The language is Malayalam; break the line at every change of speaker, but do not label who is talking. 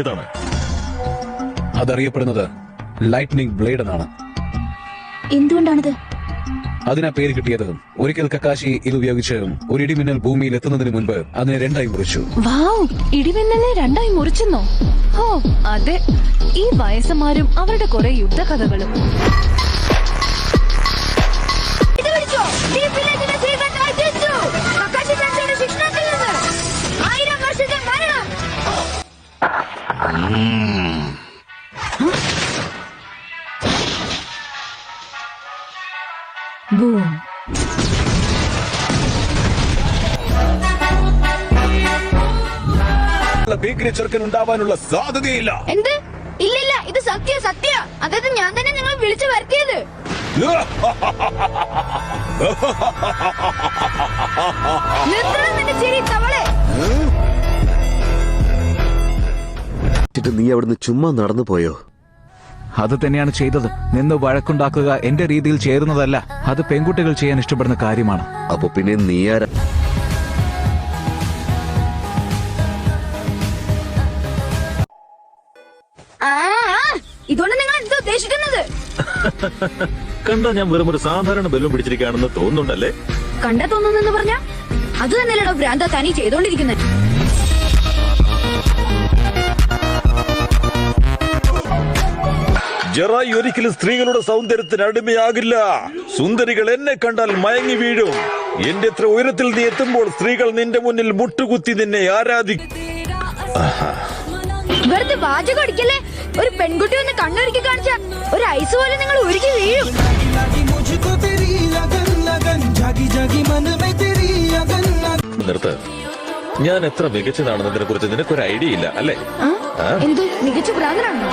ഏതാണ്?
അതറിയപ്പെടുന്നത് ലൈറ്റ്നിങ് ബ്ലേഡ് എന്നാണ്.
എന്തുകൊണ്ടാണത്?
അതിനാ പേര് കിട്ടിയത്. ഒരിക്കൽ കക്കാശി ഇത് ഉപയോഗിച്ച് ഒരു ഇടിമിന്നൽ ഭൂമിയിൽ എത്തുന്നതിന് മുൻപ് അതിനെ രണ്ടായി മുറിച്ചു.
വാവ്, ഇടിമിന്നലിനെ രണ്ടായി മുറിച്ചെന്നോ? ഓ അതെ, ഈ വയസ്സന്മാരും അവരുടെ കുറെ യുദ്ധകഥകളും. ബൂം.
ഭീകര ചെറുക്കൻ ഉണ്ടാവാനുള്ള സാധ്യതയില്ല.
എന്ത്? ഇല്ലില്ല, ഇത് സത്യ. അതായത് ഞാൻ തന്നെ നിങ്ങൾ വിളിച്ചു വരുത്തിയത്.
നീ അവിടുന്ന് ചുമ്മാ നടന്നു പോയോ?
അത് തന്നെയാണ് ചെയ്തത്. നിന്ന് വഴക്കുണ്ടാക്കുക എന്റെ രീതിയിൽ ചേരുന്നതല്ല. അത് പെൺകുട്ടികൾ ചെയ്യാൻ ഇഷ്ടപ്പെടുന്ന കാര്യമാണ്.
അപ്പൊ പിന്നെ നീ ആരാ?
ഇതുകൊണ്ട് നിങ്ങൾ എന്താ ഉദ്ദേശിക്കുന്നത്?
കണ്ടാ ഞാൻ വെറും ഒരു സാധാരണ ബലൂൺ പിടിച്ചിരിക്കുകയാണെന്ന് തോന്നുന്നുണ്ടല്ലേ?
കണ്ടാ തോന്നുന്നെന്ന് പറഞ്ഞ അത് തന്നെയല്ലോ ഭ്രാന്ത തനി ചെയ്തോണ്ടിരിക്കുന്നത്.
ജെറായി ഒരിക്കലും സ്ത്രീകളുടെ സൗന്ദര്യത്തിന് അടിമയാകില്ല. സുന്ദരികൾ എന്നെ കണ്ടാൽ മയങ്ങി വീഴും. എന്റെ അത്ര ഉയരത്തിൽ നീ എത്തുമ്പോൾ സ്ത്രീകൾ നിന്റെ മുന്നിൽ മുട്ടുകുത്തി നിന്നെ ആരാധിക്കും.
വെറുതെ വാചകം അടിക്കല്ലേ. ഒരു പെൺകുട്ടി ഒന്ന് കണ്ണൊരുക്കി കാണിച്ച ഒരു ഐസ് പോലെ നിങ്ങൾ ഉരുകി വീഴും.
നിർത്ത്. ഞാൻ എത്ര മികച്ചതാണെന്നതിനെ കുറിച്ച് നിനക്കൊരു ഐഡിയ ഇല്ല അല്ലേ?
എന്ത് മികച്ച ഭ്രാന്തനാണോ?